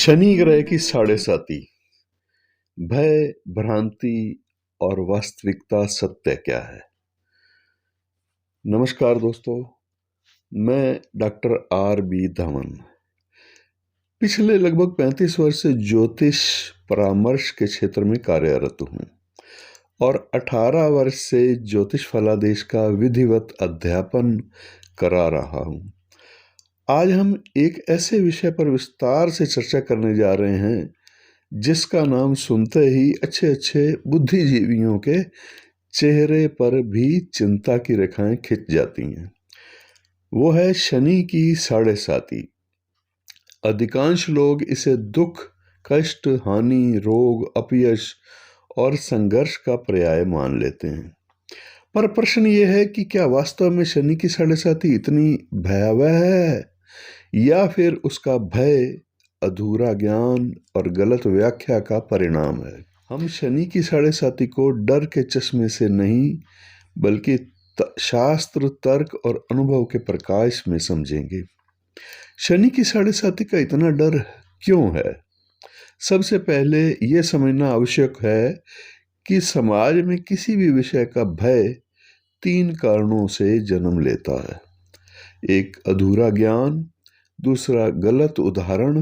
शनि ग्रह की साढ़े साती। भय, भ्रांति और वास्तविकता सत्य क्या है? नमस्कार दोस्तों, मैं डॉक्टर R.B. धवन पिछले लगभग 35 वर्ष से ज्योतिष परामर्श के क्षेत्र में कार्यरत हूँ और 18 वर्ष से ज्योतिष फलादेश का विधिवत अध्यापन करा रहा हूँ। आज हम एक ऐसे विषय पर विस्तार से चर्चा करने जा रहे हैं जिसका नाम सुनते ही अच्छे बुद्धिजीवियों के चेहरे पर भी चिंता की रेखाएं खिंच जाती हैं। वो है शनि की साढ़े साती। अधिकांश लोग इसे दुख, कष्ट, हानि, रोग, अपयश और संघर्ष का पर्याय मान लेते हैं। पर प्रश्न ये है कि क्या वास्तव में शनि की साढ़े साती इतनी भयावह है या फिर उसका भय अधूरा ज्ञान और गलत व्याख्या का परिणाम है? हम शनि की साढ़े साती को डर के चश्मे से नहीं बल्कि शास्त्र, तर्क और अनुभव के प्रकाश में समझेंगे। शनि की साढ़े साती का इतना डर क्यों है? सबसे पहले यह समझना आवश्यक है कि समाज में किसी भी विषय का भय 3 कारणों से जन्म लेता है। एक अधूरा ज्ञान, दूसरा गलत उदाहरण,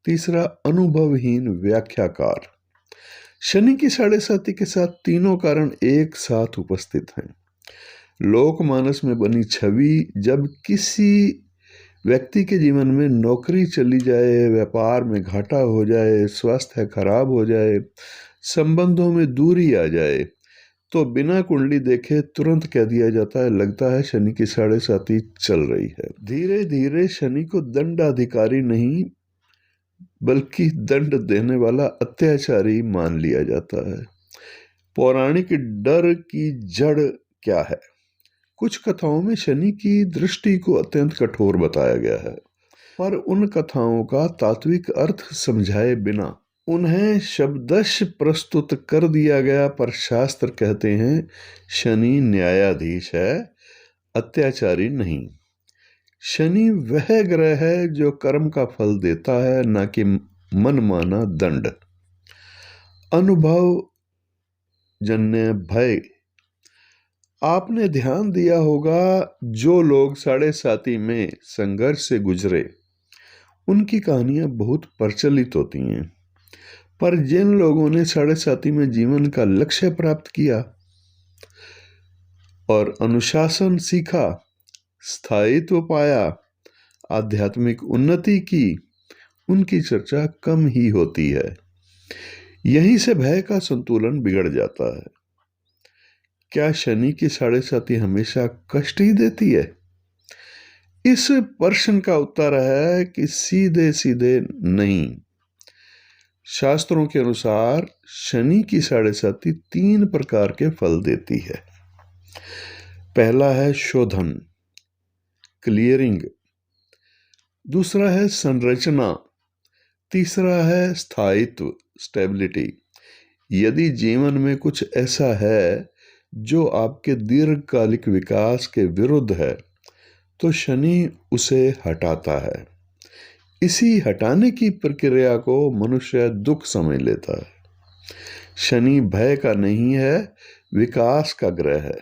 तीसरा अनुभवहीन व्याख्याकार। शनि की साढ़े साती के साथ तीनों कारण एक साथ उपस्थित हैं। लोकमानस में बनी छवि, जब किसी व्यक्ति के जीवन में नौकरी चली जाए, व्यापार में घाटा हो जाए, स्वास्थ्य खराब हो जाए, संबंधों में दूरी आ जाए, तो बिना कुंडली देखे तुरंत कह दिया जाता है, लगता है शनि की साढ़े साती चल रही है। धीरे धीरे शनि को दंडाधिकारी नहीं बल्कि दंड देने वाला अत्याचारी मान लिया जाता है। पौराणिक डर की जड़ क्या है? कुछ कथाओं में शनि की दृष्टि को अत्यंत कठोर बताया गया है, पर उन कथाओं का तात्विक अर्थ समझाए बिना उन्हें शब्दश प्रस्तुत कर दिया गया। पर शास्त्र कहते हैं शनि न्यायाधीश है, अत्याचारी नहीं। शनि वह ग्रह है जो कर्म का फल देता है, न कि मनमाना दंड। अनुभव जन्य भय। आपने ध्यान दिया होगा, जो लोग साढ़े साती में संघर्ष से गुजरे उनकी कहानियां बहुत प्रचलित होती हैं, पर जिन लोगों ने साढ़े साती में जीवन का लक्ष्य प्राप्त किया और अनुशासन सीखा, स्थायित्व पाया, आध्यात्मिक उन्नति की, उनकी चर्चा कम ही होती है। यहीं से भय का संतुलन बिगड़ जाता है। क्या शनि की साढ़े साती हमेशा कष्ट ही देती है? इस प्रश्न का उत्तर है कि सीधे सीधे नहीं। शास्त्रों के अनुसार शनि की साढ़े साती 3 प्रकार के फल देती है। पहला है शोधन, क्लियरिंग, दूसरा है संरचना, तीसरा है स्थायित्व, स्टेबिलिटी। यदि जीवन में कुछ ऐसा है जो आपके दीर्घकालिक विकास के विरुद्ध है, तो शनि उसे हटाता है। इसी हटाने की प्रक्रिया को मनुष्य दुख समझ लेता है। शनि भय का नहीं है, विकास का ग्रह है।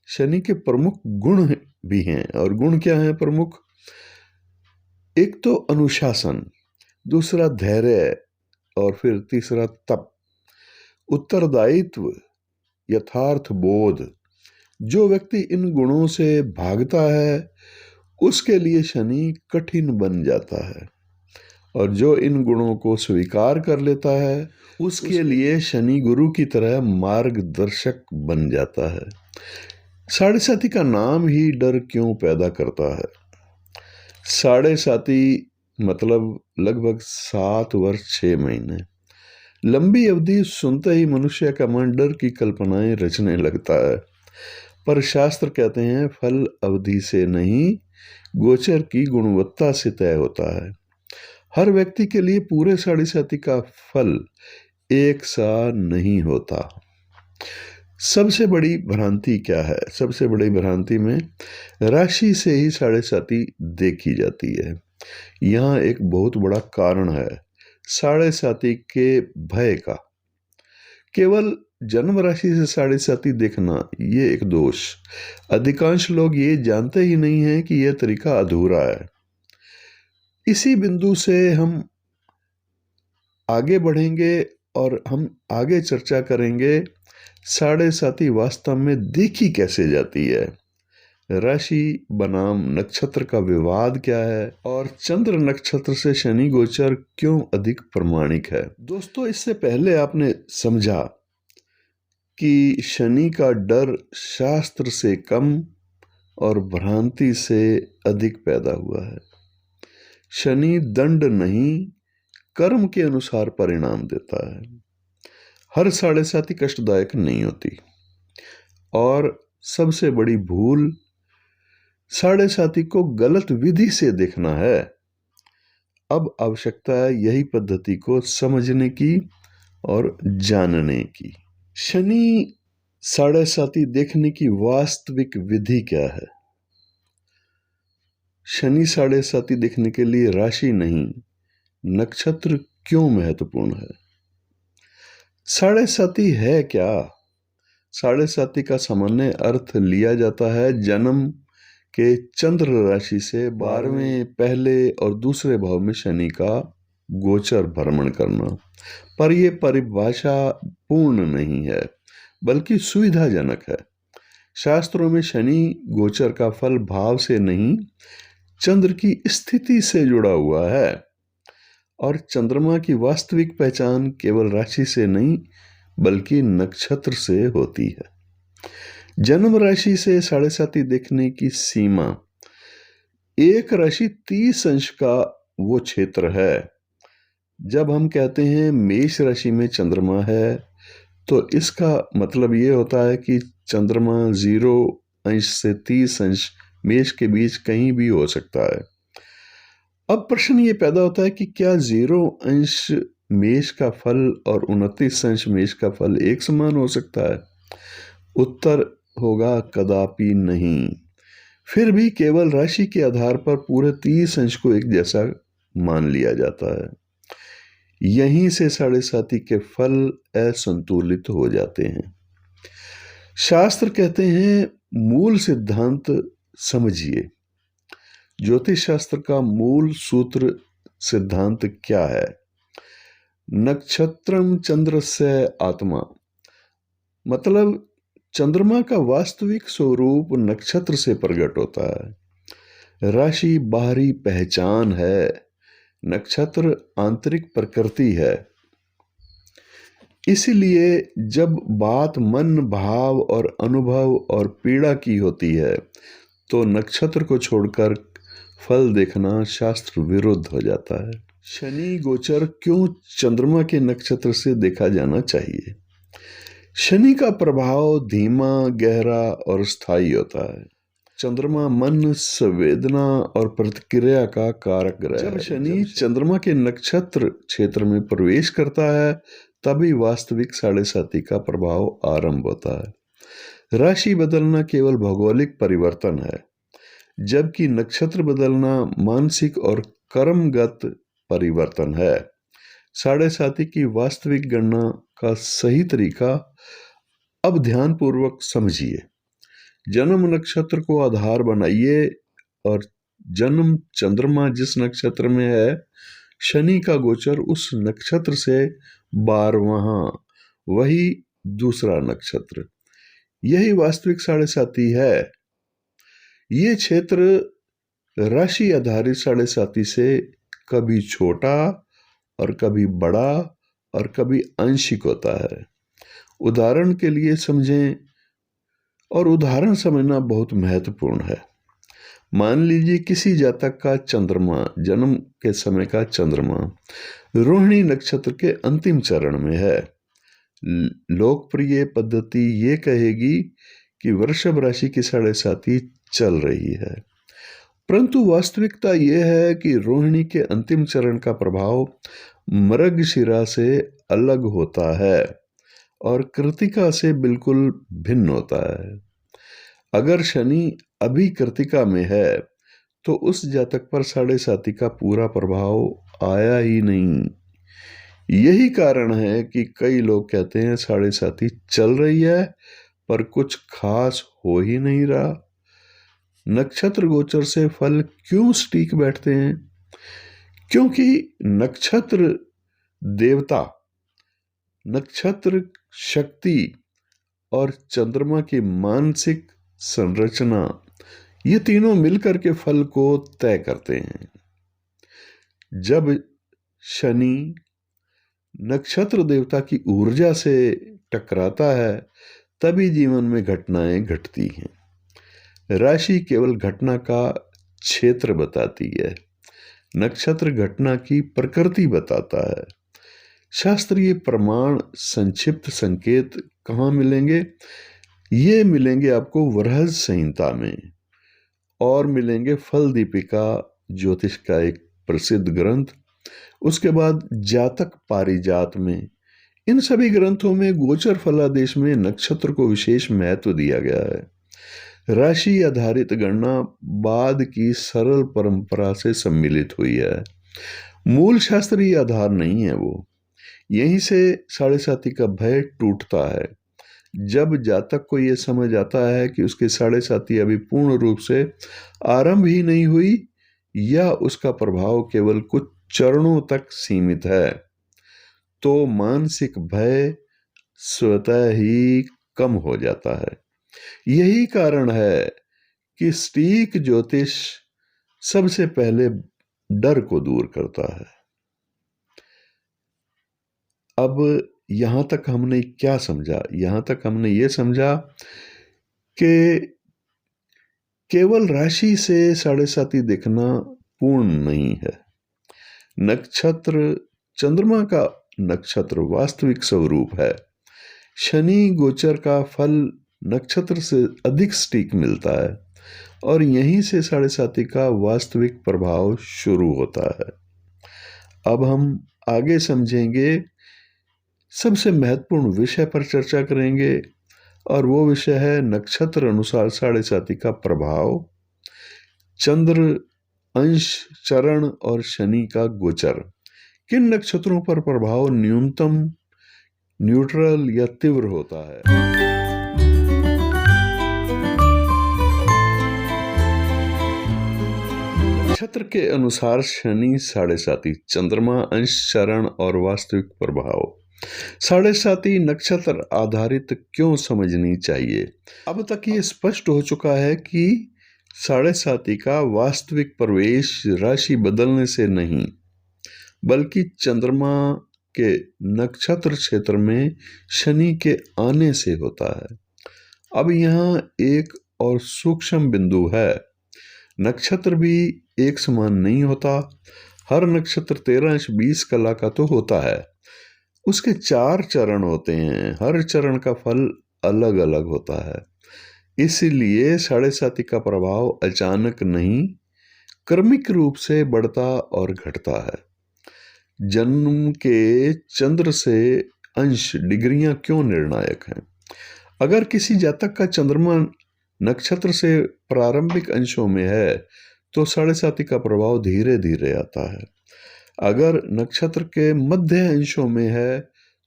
शनि के प्रमुख गुण भी हैं, और गुण क्या हैं प्रमुख? एक तो अनुशासन, दूसरा धैर्य, और फिर तीसरा तप, उत्तरदायित्व, यथार्थ बोध। जो व्यक्ति इन गुणों से भागता है उसके लिए शनि कठिन बन जाता है, और जो इन गुणों को स्वीकार कर लेता है उसके लिए शनि गुरु की तरह मार्गदर्शक बन जाता है। साढ़े साती का नाम ही डर क्यों पैदा करता है? साढ़े साती मतलब लगभग 7 वर्ष 6 महीने। लंबी अवधि सुनते ही मनुष्य का मन डर की कल्पनाएं रचने लगता है, पर शास्त्र कहते हैं फल अवधि से नहीं, गोचर की गुणवत्ता से तय होता है। हर व्यक्ति के लिए पूरे साढ़े साती का फल एक सा नहीं होता। सबसे बड़ी भ्रांति क्या है? सबसे बड़ी भ्रांति में राशि से ही साढ़े साती देखी जाती है। यहाँ एक बहुत बड़ा कारण है। साढ़े साती के भय का। केवल जन्म राशि से साढ़े साती देखना ये एक दोष। अधिकांश लोग ये जानते ही नहीं हैं कि यह तरीका अधूरा है। इसी बिंदु से हम आगे बढ़ेंगे और हम आगे चर्चा करेंगे साढ़े साती वास्तव में देखी कैसे जाती है, राशि बनाम नक्षत्र का विवाद क्या है, और चंद्र नक्षत्र से शनि गोचर क्यों अधिक प्रमाणिक है। दोस्तों, इससे पहले आपने समझा कि शनि का डर शास्त्र से कम और भ्रांति से अधिक पैदा हुआ है। शनि दंड नहीं, कर्म के अनुसार परिणाम देता है। हर साढ़े साती कष्टदायक नहीं होती। और सबसे बड़ी भूल साढ़े साती को गलत विधि से देखना है। अब आवश्यकता है यही पद्धति को समझने की और जानने की। शनि साढ़े साती देखने की वास्तविक विधि क्या है? शनि साढ़े साती देखने के लिए राशि नहीं, नक्षत्र क्यों महत्वपूर्ण है? साढ़े साती है क्या? साढ़े साती का सामान्य अर्थ लिया जाता है जन्म के चंद्र राशि से 12वें पहले और दूसरे भाव में शनि का गोचर भ्रमण करना। पर यह परिभाषा पूर्ण नहीं है, बल्कि सुविधाजनक है। शास्त्रों में शनि गोचर का फल भाव से नहीं, चंद्र की स्थिति से जुड़ा हुआ है। और चंद्रमा की वास्तविक पहचान केवल राशि से नहीं, बल्कि नक्षत्र से होती है। जन्म राशि से साढ़े साती देखने की सीमा एक राशि 30 अंश का वो क्षेत्र है। जब हम कहते हैं मेष राशि में चंद्रमा है, तो इसका मतलब ये होता है कि चंद्रमा 0 अंश से 30 अंश मेष के बीच कहीं भी हो सकता है। अब प्रश्न ये पैदा होता है कि क्या 0 अंश मेष का फल और 29 अंश मेष का फल एक समान हो सकता है? उत्तर होगा कदापि नहीं। फिर भी केवल राशि के आधार पर पूरे 30 अंश को एक जैसा मान लिया जाता है। यहीं से साढ़े साती के फल असंतुलित हो जाते हैं। शास्त्र कहते हैं मूल सिद्धांत समझिए। ज्योतिष शास्त्र का मूल सूत्र सिद्धांत क्या है? नक्षत्रम चंद्रस्य आत्मा, मतलब चंद्रमा का वास्तविक स्वरूप नक्षत्र से प्रकट होता है। राशि बाहरी पहचान है, नक्षत्र आंतरिक प्रकृति है। इसलिए जब बात मन, भाव और अनुभव और पीड़ा की होती है, तो नक्षत्र को छोड़कर फल देखना शास्त्र विरुद्ध हो जाता है। शनि गोचर क्यों चंद्रमा के नक्षत्र से देखा जाना चाहिए? शनि का प्रभाव धीमा, गहरा और स्थायी होता है। चंद्रमा मन, संवेदना और प्रतिक्रिया का कारक ग्रह है। जब शनि चंद्रमा के नक्षत्र क्षेत्र में प्रवेश करता है, तभी वास्तविक साढ़े साती का प्रभाव आरंभ होता है। राशि बदलना केवल भौगोलिक परिवर्तन है, जबकि नक्षत्र बदलना मानसिक और कर्मगत परिवर्तन है। साढ़े साती की वास्तविक गणना का सही तरीका अब ध्यानपूर्वक समझिए। जन्म नक्षत्र को आधार बनाइए और जन्म चंद्रमा जिस नक्षत्र में है, शनि का गोचर उस नक्षत्र से 12वां, वही दूसरा नक्षत्र, यही वास्तविक साढ़े साती है। ये क्षेत्र राशि आधारित साढ़े साती से कभी छोटा और कभी बड़ा और कभी आंशिक होता है। उदाहरण के लिए समझें, और उदाहरण समझना बहुत महत्वपूर्ण है। मान लीजिए किसी जातक का चंद्रमा, जन्म के समय का चंद्रमा रोहिणी नक्षत्र के अंतिम चरण में है। लोकप्रिय पद्धति ये कहेगी कि वृषभ राशि की साढ़े साती चल रही है, परंतु वास्तविकता यह है कि रोहिणी के अंतिम चरण का प्रभाव मृगशिरा से अलग होता है और कृतिका से बिल्कुल भिन्न होता है। अगर शनि अभी कृतिका में है, तो उस जातक पर साढ़े साती का पूरा प्रभाव आया ही नहीं। यही कारण है कि कई लोग कहते हैं साढ़े साथी चल रही है पर कुछ खास हो ही नहीं रहा। नक्षत्र गोचर से फल क्यों सटीक बैठते हैं? क्योंकि नक्षत्र देवता, नक्षत्र शक्ति और चंद्रमा की मानसिक संरचना, ये तीनों मिलकर के फल को तय करते हैं। जब शनि नक्षत्र देवता की ऊर्जा से टकराता है तभी जीवन में घटनाएं घटती हैं। राशि केवल घटना का क्षेत्र बताती है, नक्षत्र घटना की प्रकृति बताता है। शास्त्रीय प्रमाण, संक्षिप्त संकेत कहाँ मिलेंगे? ये मिलेंगे आपको वरहज संहिता में और मिलेंगे फल दीपिका, ज्योतिष का एक प्रसिद्ध ग्रंथ। उसके बाद जातक पारिजात में। इन सभी ग्रंथों में गोचर फलादेश में नक्षत्र को विशेष महत्व दिया गया है। राशि आधारित गणना बाद की सरल परंपरा से सम्मिलित हुई है, मूल शास्त्रीय आधार नहीं है वो। यहीं से साढ़े साथी का भय टूटता है। जब जातक को यह समझ आता है कि उसके साढ़े साथी अभी पूर्ण रूप से आरंभ ही नहीं हुई या उसका प्रभाव केवल कुछ चरणों तक सीमित है, तो मानसिक भय स्वतः ही कम हो जाता है। यही कारण है कि सटीक ज्योतिष सबसे पहले डर को दूर करता है। अब यहां तक हमने क्या समझा? यहां तक हमने ये समझा कि केवल राशि से साढ़े साथी देखना पूर्ण नहीं है। नक्षत्र चंद्रमा का नक्षत्र वास्तविक स्वरूप है। शनि गोचर का फल नक्षत्र से अधिक सटीक मिलता है और यहीं से साढ़े साथी का वास्तविक प्रभाव शुरू होता है। अब हम आगे समझेंगे, सबसे महत्वपूर्ण विषय पर चर्चा करेंगे और वो विषय है नक्षत्र अनुसार साढ़े साथी का प्रभाव, चंद्र, अंश, चरण और शनि का गोचर। किन नक्षत्रों पर प्रभाव न्यूनतम, न्यूट्रल या तीव्र होता है? नक्षत्र के अनुसार शनि साढ़े साथी, चंद्रमा, अंश, चरण और वास्तविक प्रभाव। साढ़े साथी नक्षत्र आधारित क्यों समझनी चाहिए? अब तक ये स्पष्ट हो चुका है कि साढ़े साथी का वास्तविक प्रवेश राशि बदलने से नहीं बल्कि चंद्रमा के नक्षत्र क्षेत्र में शनि के आने से होता है। अब यहाँ एक और सूक्ष्म बिंदु है, नक्षत्र भी एक समान नहीं होता। हर नक्षत्र 13-20 कला का तो होता है, उसके 4 चरण होते हैं, हर चरण का फल अलग अलग होता है। इसीलिए साढ़े साथी का प्रभाव अचानक नहीं, क्रमिक रूप से बढ़ता और घटता है। जन्म के चंद्र से अंश डिग्रियां क्यों निर्णायक हैं? अगर किसी जातक का चंद्रमा नक्षत्र से प्रारंभिक अंशों में है तो साढ़े साथी का प्रभाव धीरे धीरे आता है। अगर नक्षत्र के मध्य अंशों में है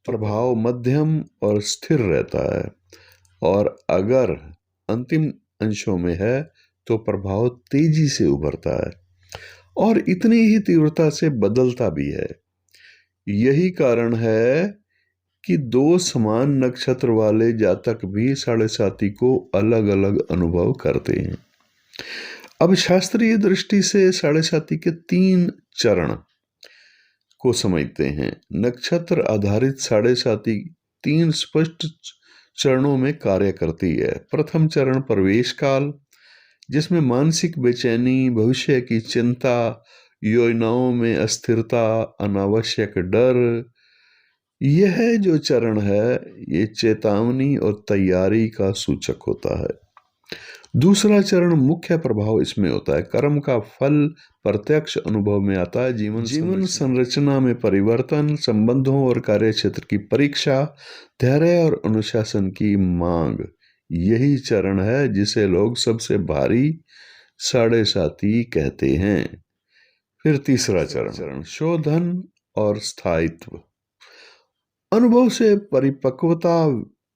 प्रभाव मध्यम और स्थिर रहता है, और अगर अंतिम अंशों में है तो प्रभाव तेजी से उभरता है और इतनी ही तीव्रता से बदलता भी है। यही कारण है कि 2 समान नक्षत्र वाले जातक भी साढ़े साथी को अलग अलग अनुभव करते हैं। अब शास्त्रीय दृष्टि से साढ़े साथी के 3 चरण को समझते हैं। नक्षत्र आधारित साढ़े साथी 3 स्पष्ट चरणों में कार्य करती है। प्रथम चरण प्रवेश काल, जिसमें मानसिक बेचैनी, भविष्य की चिंता, योजनाओं में अस्थिरता, अनावश्यक डर, यह जो चरण है ये चेतावनी और तैयारी का सूचक होता है। दूसरा चरण मुख्य प्रभाव इसमें होता है, कर्म का फल प्रत्यक्ष अनुभव में आता है। जीवन संरचना में परिवर्तन, संबंधों और कार्य क्षेत्र की परीक्षा, धैर्य और अनुशासन की मांग, यही चरण है जिसे लोग सबसे भारी साढ़े साथी कहते हैं। फिर तीसरा चरण शोधन और स्थायित्व। अनुभव से परिपक्वता,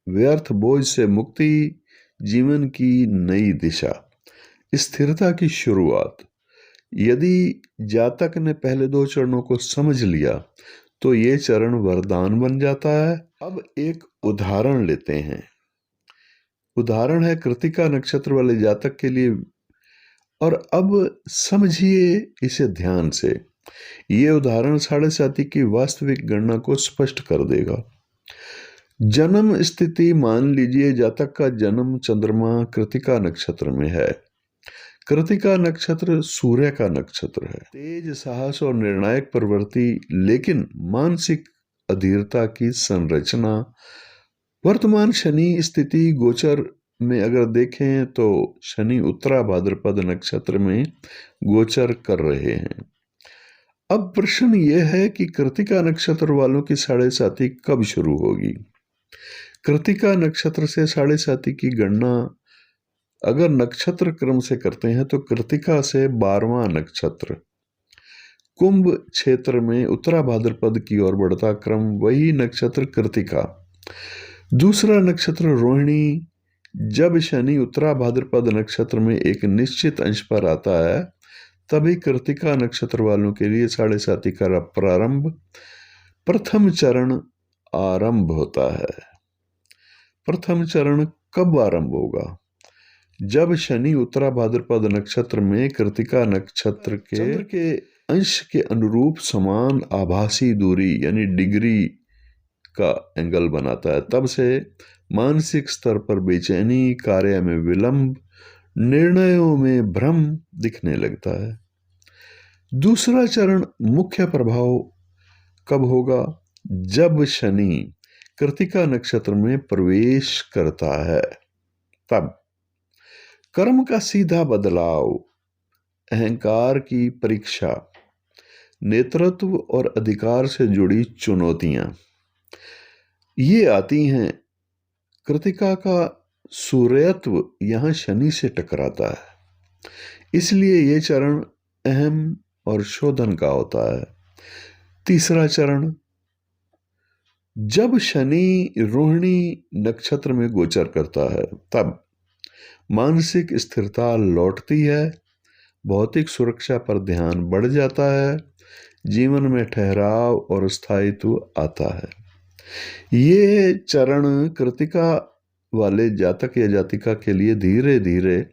व्यर्थ बोझ से मुक्ति, जीवन की नई दिशा, स्थिरता की शुरुआत। यदि जातक ने पहले 2 चरणों को समझ लिया तो ये चरण वरदान बन जाता है। अब एक उदाहरण लेते हैं। उदाहरण है कृत्तिका नक्षत्र वाले जातक के लिए, और अब समझिए इसे ध्यान से। ये उदाहरण साढ़े साथी की वास्तविक गणना को स्पष्ट कर देगा। जन्म स्थिति मान लीजिए जातक का जन्म चंद्रमा कृत्तिका नक्षत्र में है। कृत्तिका नक्षत्र सूर्य का नक्षत्र है। तेज, साहस और निर्णायक प्रवृत्ति, लेकिन मानसिक अधीरता की संरचना। वर्तमान शनि स्थिति गोचर में अगर देखें तो शनि उत्तरा भाद्रपद नक्षत्र में गोचर कर रहे हैं। अब प्रश्न यह है कि कृत्तिका नक्षत्र वालों की साढ़े साथी कब शुरू होगी। कृत्तिका नक्षत्र से साढ़े साथी की गणना अगर नक्षत्र क्रम से करते हैं तो कृत्तिका से 12वां नक्षत्र कुंभ क्षेत्र में उत्तरा भाद्रपद की ओर बढ़ता क्रम, वही नक्षत्र कृत्तिका। दूसरा नक्षत्र रोहिणी, जब शनि उत्तरा भाद्रपद नक्षत्र में एक निश्चित अंश पर आता है तभी कृत्तिका नक्षत्र वालों के लिए साढ़े साथी का प्रारंभ, प्रथम चरण आरंभ होता है। प्रथम चरण कब आरंभ होगा? जब शनि उत्तरा भाद्रपद नक्षत्र में कृत्तिका नक्षत्र के चंद्र के अंश के अनुरूप समान आभासी दूरी यानी डिग्री का एंगल बनाता है, तब से मानसिक स्तर पर बेचैनी, कार्य में विलंब, निर्णयों में भ्रम दिखने लगता है। दूसरा चरण मुख्य प्रभाव कब होगा? जब शनि कृत्तिका नक्षत्र में प्रवेश करता है, तब कर्म का सीधा बदलाव, अहंकार की परीक्षा, नेतृत्व और अधिकार से जुड़ी चुनौतियां ये आती हैं। कृत्तिका का सूर्यत्व यहां शनि से टकराता है, इसलिए ये चरण अहम और शोधन का होता है। तीसरा चरण, जब शनि रोहिणी नक्षत्र में गोचर करता है तब मानसिक स्थिरता लौटती है, भौतिक सुरक्षा पर ध्यान बढ़ जाता है, जीवन में ठहराव और स्थायित्व आता है। ये चरण कृत्तिका वाले जातक या जातिका के लिए धीरे धीरे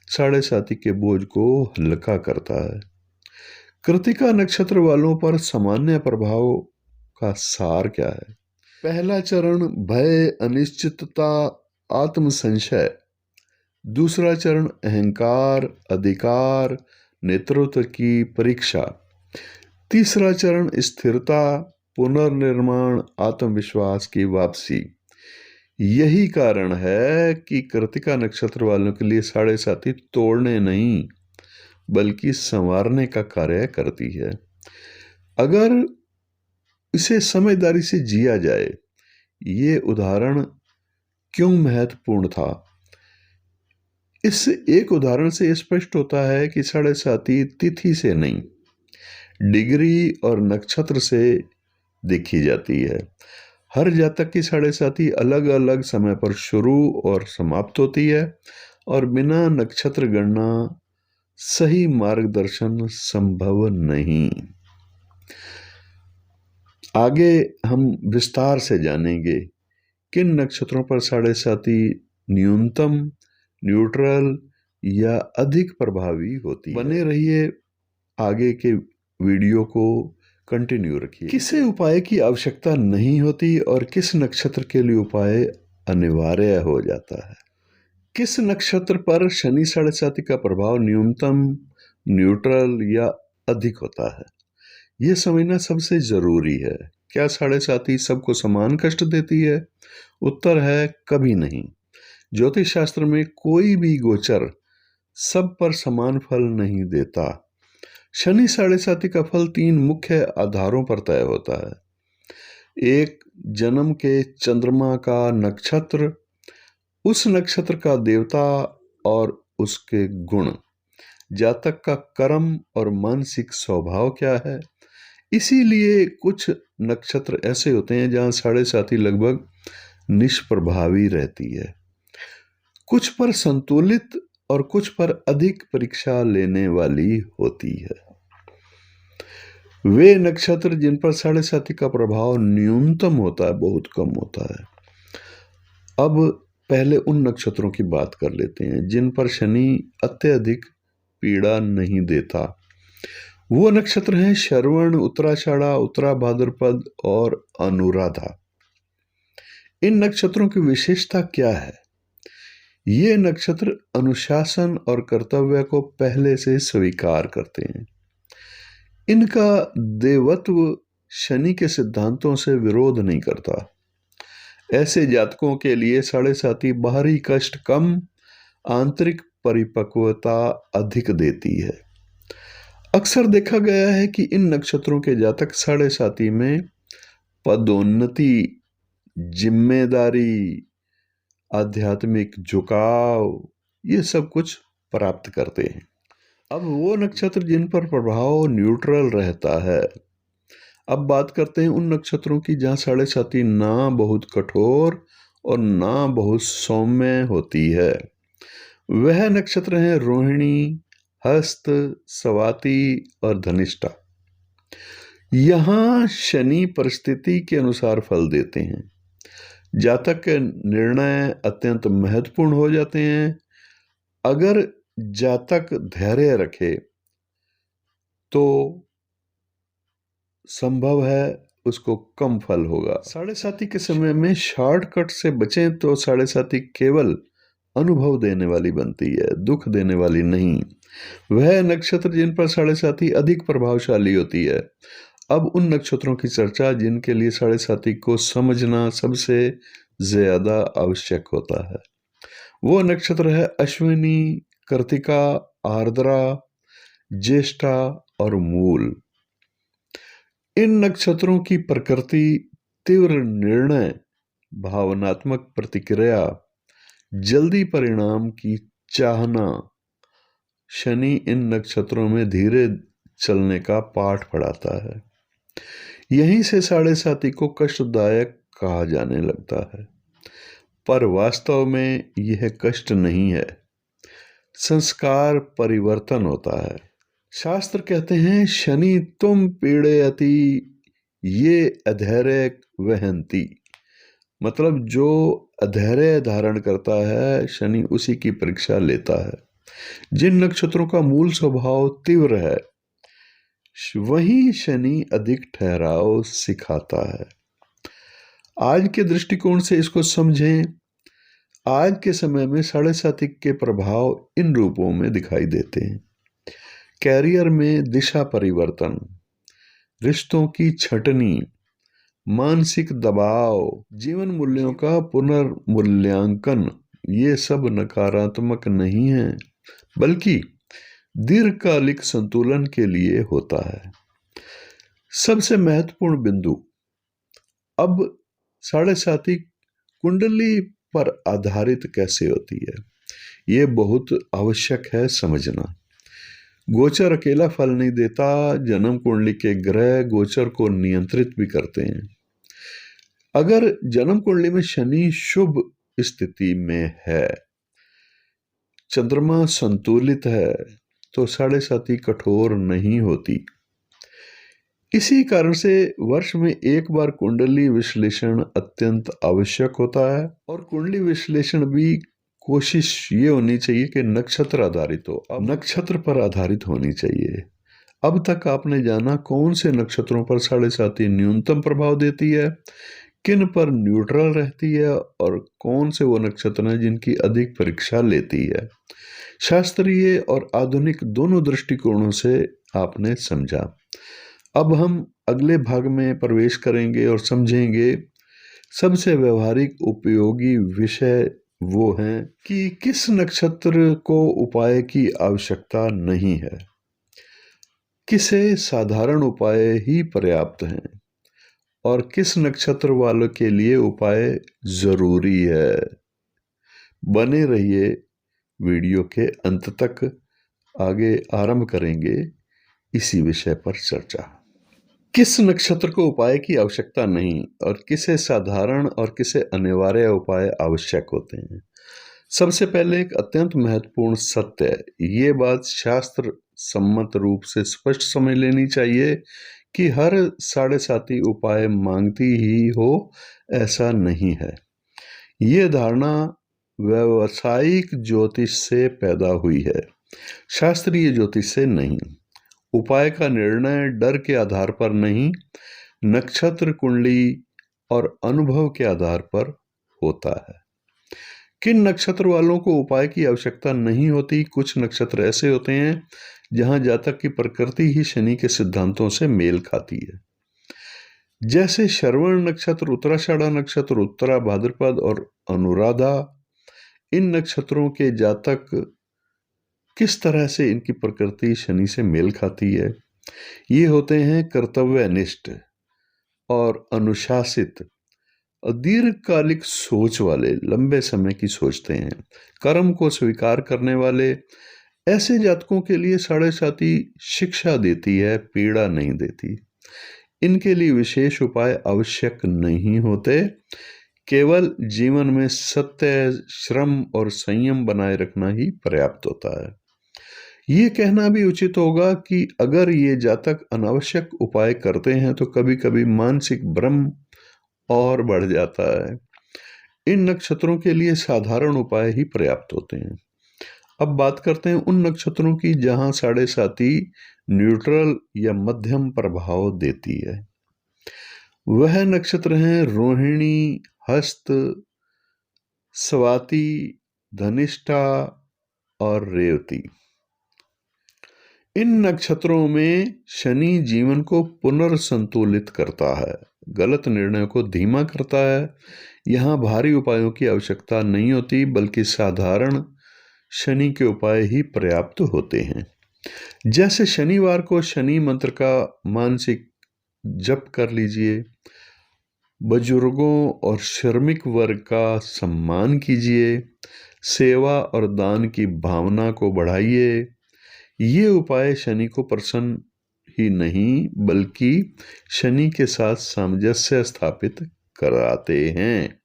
साढ़े साथी के बोझ को हल्का करता है। कृत्तिका नक्षत्र वालों पर सामान्य प्रभाव का सार क्या है? पहला चरण भय, अनिश्चितता, आत्मसंशय। दूसरा चरण अहंकार, अधिकार, नेतृत्व की परीक्षा। तीसरा चरण स्थिरता, पुनर्निर्माण, आत्मविश्वास की वापसी। यही कारण है कि कृत्तिका नक्षत्र वालों के लिए साढ़े साथी तोड़ने नहीं बल्कि संवारने का कार्य करती है। अगर इसे समझदारी से जिया जाए। ये उदाहरण क्यों महत्वपूर्ण था? इस एक उदाहरण से स्पष्ट होता है कि साढ़े साथी तिथि से नहीं, डिग्री और नक्षत्र से देखी जाती है। हर जातक की साढ़े साथी अलग अलग समय पर शुरू और समाप्त होती है और बिना नक्षत्र गणना सही मार्गदर्शन संभव नहीं। आगे हम विस्तार से जानेंगे किन नक्षत्रों पर साढ़े साथी न्यूनतम, न्यूट्रल या अधिक प्रभावी होती है। बने रहिए, आगे के वीडियो को कंटिन्यू रखिए। किसे उपाय की आवश्यकता नहीं होती और किस नक्षत्र के लिए उपाय अनिवार्य हो जाता है? किस नक्षत्र पर शनि साढ़े साथी का प्रभाव न्यूनतम, न्यूट्रल या अधिक होता है, यह समझना सबसे जरूरी है। क्या साढ़े साथी सबको समान कष्ट देती है? उत्तर है कभी नहीं। ज्योतिष शास्त्र में कोई भी गोचर सब पर समान फल नहीं देता। शनि साढ़े साथी का फल 3 मुख्य आधारों पर तय होता है। एक, जन्म के चंद्रमा का नक्षत्र, उस नक्षत्र का देवता और उसके गुण। जातक का कर्म और मानसिक स्वभाव क्या है, इसीलिए कुछ नक्षत्र ऐसे होते हैं जहां साढ़े साथी लगभग निष्प्रभावी रहती है, कुछ पर संतुलित और कुछ पर अधिक परीक्षा लेने वाली होती है। वे नक्षत्र जिन पर साढ़े साथी का प्रभाव न्यूनतम होता है, बहुत कम होता है। अब पहले उन नक्षत्रों की बात कर लेते हैं जिन पर शनि अत्यधिक पीड़ा नहीं देता। वो नक्षत्र हैं श्रवण, उत्तराषाढ़ा, उत्तरा भाद्रपद और अनुराधा। इन नक्षत्रों की विशेषता क्या है? ये नक्षत्र अनुशासन और कर्तव्य को पहले से स्वीकार करते हैं। इनका देवत्व शनि के सिद्धांतों से विरोध नहीं करता। ऐसे जातकों के लिए साढ़े साथी बाहरी कष्ट कम, आंतरिक परिपक्वता अधिक देती है। अक्सर देखा गया है कि इन नक्षत्रों के जातक साढ़े साथी में पदोन्नति, जिम्मेदारी, आध्यात्मिक झुकाव, ये सब कुछ प्राप्त करते हैं। अब वो नक्षत्र जिन पर प्रभाव न्यूट्रल रहता है। अब बात करते हैं उन नक्षत्रों की जहां साढ़े साथी ना बहुत कठोर और ना बहुत सौम्य होती है। वह नक्षत्र हैं रोहिणी, हस्त, स्वाति और धनिष्ठा। यहां शनि परिस्थिति के अनुसार फल देते हैं। जातक के निर्णय अत्यंत महत्वपूर्ण हो जाते हैं। अगर जातक धैर्य रखे तो संभव है उसको कम फल होगा। साढ़े साथी के समय में शॉर्टकट से बचें तो साढ़े साथी केवल अनुभव देने वाली बनती है, दुख देने वाली नहीं। वह नक्षत्र जिन पर साढ़े साथी अधिक प्रभावशाली होती है। अब उन नक्षत्रों की चर्चा जिनके लिए साढ़े साथी को समझना सबसे ज्यादा आवश्यक होता है। वो नक्षत्र है अश्विनी, कृतिका, आर्द्रा, ज्येष्ठा और मूल। इन नक्षत्रों की प्रकृति तीव्र निर्णय, भावनात्मक प्रतिक्रिया, जल्दी परिणाम की चाहना। शनि इन नक्षत्रों में धीरे चलने का पाठ पढ़ाता है। यहीं से साढ़े साथी को कष्टदायक कहा जाने लगता है, पर वास्तव में यह कष्ट नहीं है, संस्कार परिवर्तन होता है। शास्त्र कहते हैं शनि तुम पीड़यति ये अधैर्य वहंती। मतलब जो अधैर्य धारण करता है शनि उसी की परीक्षा लेता है। जिन नक्षत्रों का मूल स्वभाव तीव्र है वही शनि अधिक ठहराव सिखाता है। आज के दृष्टिकोण से इसको समझें। आज के समय में साढ़े साथी के प्रभाव इन रूपों में दिखाई देते हैं। कैरियर में दिशा परिवर्तन, रिश्तों की छटनी, मानसिक दबाव, जीवन मूल्यों का पुनर्मूल्यांकन। ये सब नकारात्मक नहीं है बल्कि दीर्घकालिक संतुलन के लिए होता है। सबसे महत्वपूर्ण बिंदु, अब साढ़े साथी कुंडली पर आधारित कैसे होती है, ये बहुत आवश्यक है समझना। गोचर अकेला फल नहीं देता, जन्म कुंडली के ग्रह गोचर को नियंत्रित भी करते हैं। अगर जन्म कुंडली में शनि शुभ स्थिति में है, चंद्रमा संतुलित है, तो साढ़े साथी कठोर नहीं होती। इसी कारण से वर्ष में एक बार कुंडली विश्लेषण अत्यंत आवश्यक होता है। और कुंडली विश्लेषण भी कोशिश ये होनी चाहिए कि नक्षत्र आधारित हो। अब नक्षत्र पर आधारित होनी चाहिए। अब तक आपने जाना कौन से नक्षत्रों पर साढ़े साथी न्यूनतम प्रभाव देती है, किन पर न्यूट्रल रहती है और कौन से वो नक्षत्र हैं जिनकी अधिक परीक्षा लेती है। शास्त्रीय और आधुनिक दोनों दृष्टिकोणों से आपने समझा। अब हम अगले भाग में प्रवेश करेंगे और समझेंगे सबसे व्यवहारिक उपयोगी विषय वो हैं कि किस नक्षत्र को उपाय की आवश्यकता नहीं है, किसे साधारण उपाय ही पर्याप्त हैं और किस नक्षत्र वालों के लिए उपाय जरूरी है। बने रहिए वीडियो के अंत तक, आगे आरंभ करेंगे इसी विषय पर चर्चा। किस नक्षत्र को उपाय की आवश्यकता नहीं और किसे साधारण और किसे अनिवार्य उपाय आवश्यक होते हैं। सबसे पहले एक अत्यंत महत्वपूर्ण सत्य है, ये बात शास्त्र सम्मत रूप से स्पष्ट समझ लेनी चाहिए कि हर साढ़े साती उपाय मांगती ही हो, ऐसा नहीं है। ये धारणा व्यावसायिक ज्योतिष से पैदा हुई है, शास्त्रीय ज्योतिष से नहीं। उपाय का निर्णय डर के आधार पर नहीं, नक्षत्र कुंडली और अनुभव के आधार पर होता है। किन नक्षत्र वालों को उपाय की आवश्यकता नहीं होती? कुछ नक्षत्र ऐसे होते हैं जहां जातक की प्रकृति ही शनि के सिद्धांतों से मेल खाती है, जैसे श्रवण नक्षत्र, उत्तराषाढ़ा नक्षत्र, उत्तरा भाद्रपद और अनुराधा। इन नक्षत्रों के जातक किस तरह से इनकी प्रकृति शनि से मेल खाती है? ये होते हैं कर्तव्यनिष्ठ और अनुशासित, दीर्घकालिक सोच वाले, लंबे समय की सोचते हैं, कर्म को स्वीकार करने वाले। ऐसे जातकों के लिए साढ़े साती शिक्षा देती है, पीड़ा नहीं देती। इनके लिए विशेष उपाय आवश्यक नहीं होते, केवल जीवन में सत्य, श्रम और संयम बनाए रखना ही पर्याप्त होता है। ये कहना भी उचित होगा कि अगर ये जातक अनावश्यक उपाय करते हैं तो कभी कभी मानसिक भ्रम और बढ़ जाता है। इन नक्षत्रों के लिए साधारण उपाय ही पर्याप्त होते हैं। अब बात करते हैं उन नक्षत्रों की जहां साढ़े साती न्यूट्रल या मध्यम प्रभाव देती है। वह नक्षत्र हैं रोहिणी, हस्त, स्वाति, धनिष्ठा और रेवती। इन नक्षत्रों में शनि जीवन को पुनर्संतुलित करता है, गलत निर्णयों को धीमा करता है। यहाँ भारी उपायों की आवश्यकता नहीं होती, बल्कि साधारण शनि के उपाय ही पर्याप्त होते हैं। जैसे शनिवार को शनि मंत्र का मानसिक जप कर लीजिए, बुजुर्गों और श्रमिक वर्ग का सम्मान कीजिए, सेवा और दान की भावना को बढ़ाइए। ये उपाय शनि को प्रसन्न ही नहीं बल्कि शनि के साथ सामंजस्य स्थापित कराते हैं।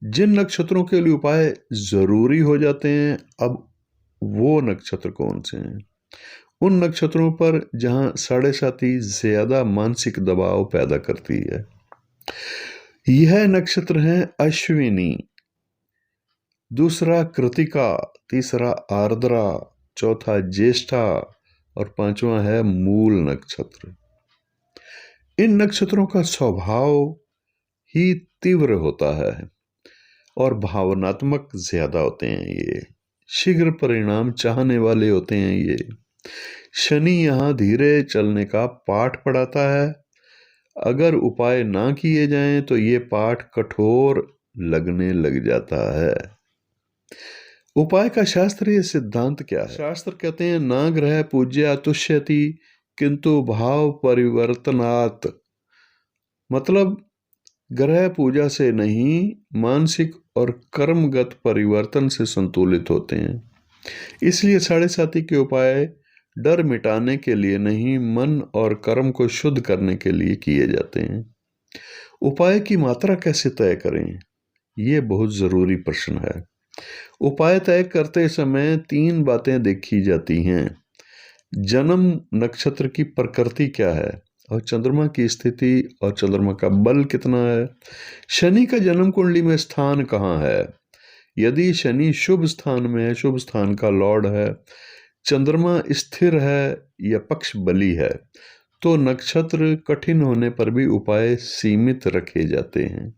जिन नक्षत्रों के लिए उपाय जरूरी हो जाते हैं, अब वो नक्षत्र कौन से हैं? उन नक्षत्रों पर जहां साढ़े साती ज्यादा मानसिक दबाव पैदा करती है। यह नक्षत्र है अश्विनी, दूसरा कृतिका, तीसरा आर्द्रा, चौथा ज्येष्ठा और पांचवा है मूल नक्षत्र। इन नक्षत्रों का स्वभाव ही तीव्र होता है और भावनात्मक ज्यादा होते हैं। ये शीघ्र परिणाम चाहने वाले होते हैं। ये शनि यहाँ धीरे चलने का पाठ पढ़ाता है। अगर उपाय ना किए जाएं तो ये पाठ कठोर लगने लग जाता है। उपाय का शास्त्रीय सिद्धांत क्या है? शास्त्र कहते हैं ना ग्रह पूज्या तुष्यति किंतु भाव परिवर्तनात्। मतलब ग्रह पूजा से नहीं, मानसिक और कर्मगत परिवर्तन से संतुलित होते हैं। इसलिए साढ़े साती के उपाय डर मिटाने के लिए नहीं, मन और कर्म को शुद्ध करने के लिए किए जाते हैं। उपाय की मात्रा कैसे तय करें? ये बहुत जरूरी प्रश्न है। उपाय तय करते समय 3 बातें देखी जाती हैं। जन्म नक्षत्र की प्रकृति क्या है और चंद्रमा की स्थिति और चंद्रमा का बल कितना है। शनि का जन्म कुंडली में स्थान कहाँ है? यदि शनि शुभ स्थान में है, शुभ स्थान का लॉर्ड है, चंद्रमा स्थिर है या पक्ष बली है, तो नक्षत्र कठिन होने पर भी उपाय सीमित रखे जाते हैं।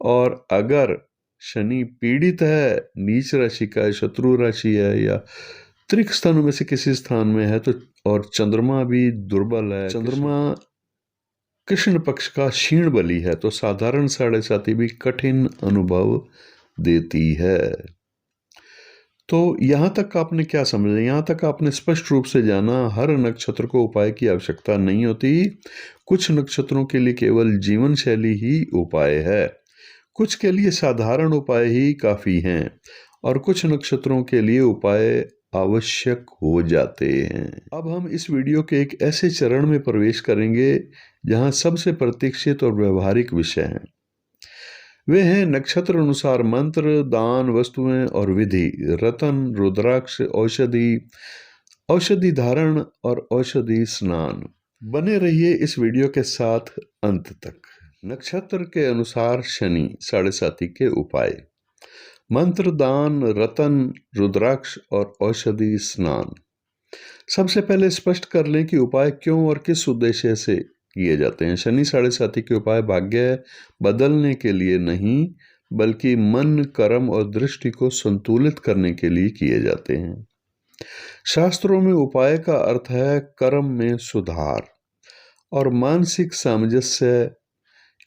और अगर शनि पीड़ित है, नीच राशि का है, शत्रु राशि है या त्रिक स्थानों में से किसी स्थान में है, तो और चंद्रमा भी दुर्बल है, चंद्रमा कृष्ण पक्ष का क्षीण बली है, तो साधारण साढ़े साती भी कठिन अनुभव देती है। तो यहां तक आपने क्या समझा? यहां तक आपने स्पष्ट रूप से जाना, हर नक्षत्र को उपाय की आवश्यकता नहीं होती। कुछ नक्षत्रों के लिए केवल जीवन शैली ही उपाय है, कुछ के लिए साधारण उपाय ही काफी हैं और कुछ नक्षत्रों के लिए उपाय आवश्यक हो जाते हैं। अब हम इस वीडियो के एक ऐसे चरण में प्रवेश करेंगे जहां सबसे प्रतीक्षित और व्यवहारिक विषय हैं। वे हैं नक्षत्र अनुसार मंत्र, दान, वस्तुएं और विधि, रतन, रुद्राक्ष, औषधि धारण और औषधि स्नान। बने रहिए इस वीडियो के साथ अंत तक। नक्षत्र के अनुसार शनि, साढ़े साती के उपाय, मंत्र, दान, रतन, रुद्राक्ष और औषधि स्नान। सबसे पहले स्पष्ट कर लें कि उपाय क्यों और किस उद्देश्य से किए जाते हैं। शनि साढ़े साती के उपाय भाग्य बदलने के लिए नहीं, बल्कि मन, कर्म और दृष्टि को संतुलित करने के लिए किए जाते हैं। शास्त्रों में उपाय का अर्थ है कर्म में सुधार और मानसिक सामंजस्य।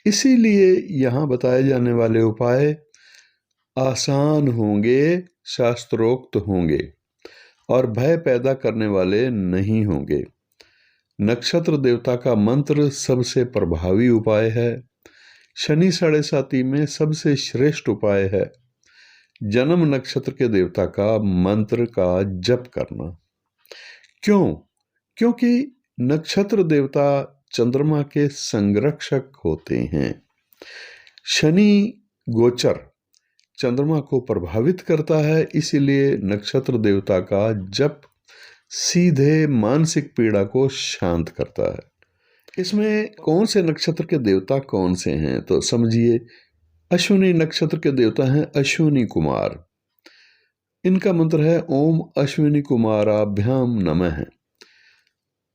इसीलिए यहाँ बताए जाने वाले उपाय आसान होंगे, शास्त्रोक्त होंगे और भय पैदा करने वाले नहीं होंगे। नक्षत्र देवता का मंत्र सबसे प्रभावी उपाय है। शनि साढ़े साती में सबसे श्रेष्ठ उपाय है जन्म नक्षत्र के देवता का मंत्र का जप करना। क्यों? क्योंकि नक्षत्र देवता चंद्रमा के संरक्षक होते हैं। शनि गोचर चंद्रमा को प्रभावित करता है, इसीलिए नक्षत्र देवता का जप सीधे मानसिक पीड़ा को शांत करता है। इसमें कौन से नक्षत्र के देवता कौन से हैं तो समझिए। अश्विनी नक्षत्र के देवता हैं अश्विनी कुमार। इनका मंत्र है ओम अश्विनी कुमाराभ्याम नमः।